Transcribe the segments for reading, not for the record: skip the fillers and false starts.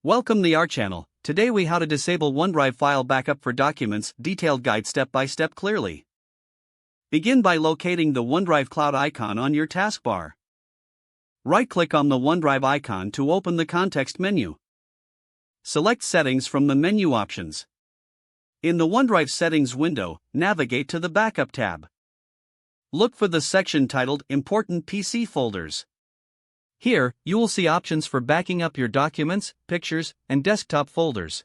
Welcome to our channel. Today we how to disable OneDrive file backup for documents, detailed guide step by step clearly. Begin by locating the OneDrive cloud icon on your taskbar. Right-click on the OneDrive icon to open the context menu. Select Settings from the menu options. In the OneDrive settings window, navigate to the Backup tab. Look for the section titled Important PC Folders. Here, you will see options for backing up your documents, pictures, and desktop folders.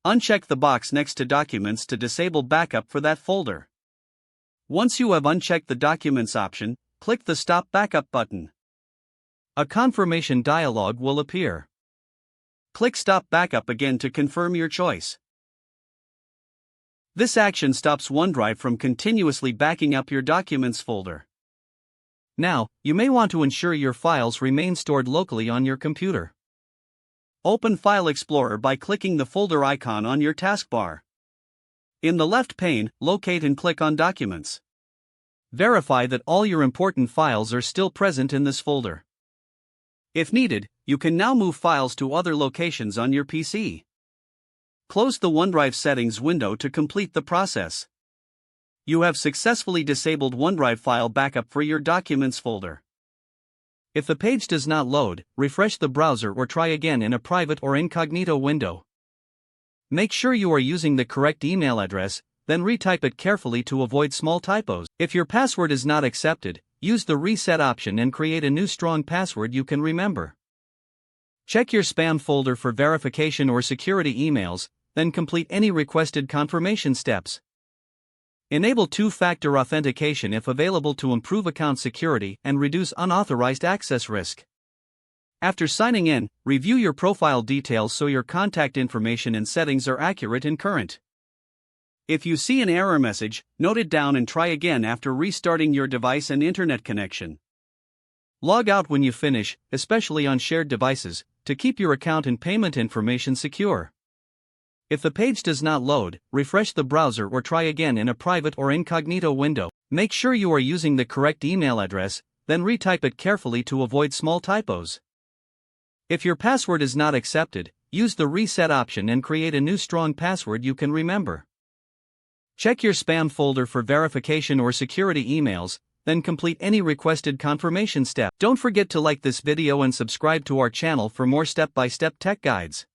Uncheck the box next to Documents to disable backup for that folder. Once you have unchecked the Documents option, click the Stop Backup button. A confirmation dialog will appear. Click Stop Backup again to confirm your choice. This action stops OneDrive from continuously backing up your documents folder. Now, you may want to ensure your files remain stored locally on your computer. Open File Explorer by clicking the folder icon on your taskbar. In the left pane, locate and click on Documents. Verify that all your important files are still present in this folder. If needed, you can now move files to other locations on your PC. Close the OneDrive settings window to complete the process. You have successfully disabled OneDrive file backup for your Documents folder. If the page does not load, refresh the browser or try again in a private or incognito window. Make sure you are using the correct email address, then retype it carefully to avoid small typos. If your password is not accepted, use the Reset option and create a new strong password you can remember. Check your spam folder for verification or security emails, then complete any requested confirmation steps. Enable two-factor authentication if available to improve account security and reduce unauthorized access risk. After signing in, review your profile details so your contact information and settings are accurate and current. If you see an error message, note it down and try again after restarting your device and internet connection. Log out when you finish, especially on shared devices, to keep your account and payment information secure. If the page does not load, refresh the browser or try again in a private or incognito window. Make sure you are using the correct email address, then retype it carefully to avoid small typos. If your password is not accepted, use the Reset option and create a new strong password you can remember. Check your spam folder for verification or security emails, then complete any requested confirmation step. Don't forget to like this video and subscribe to our channel for more step-by-step tech guides.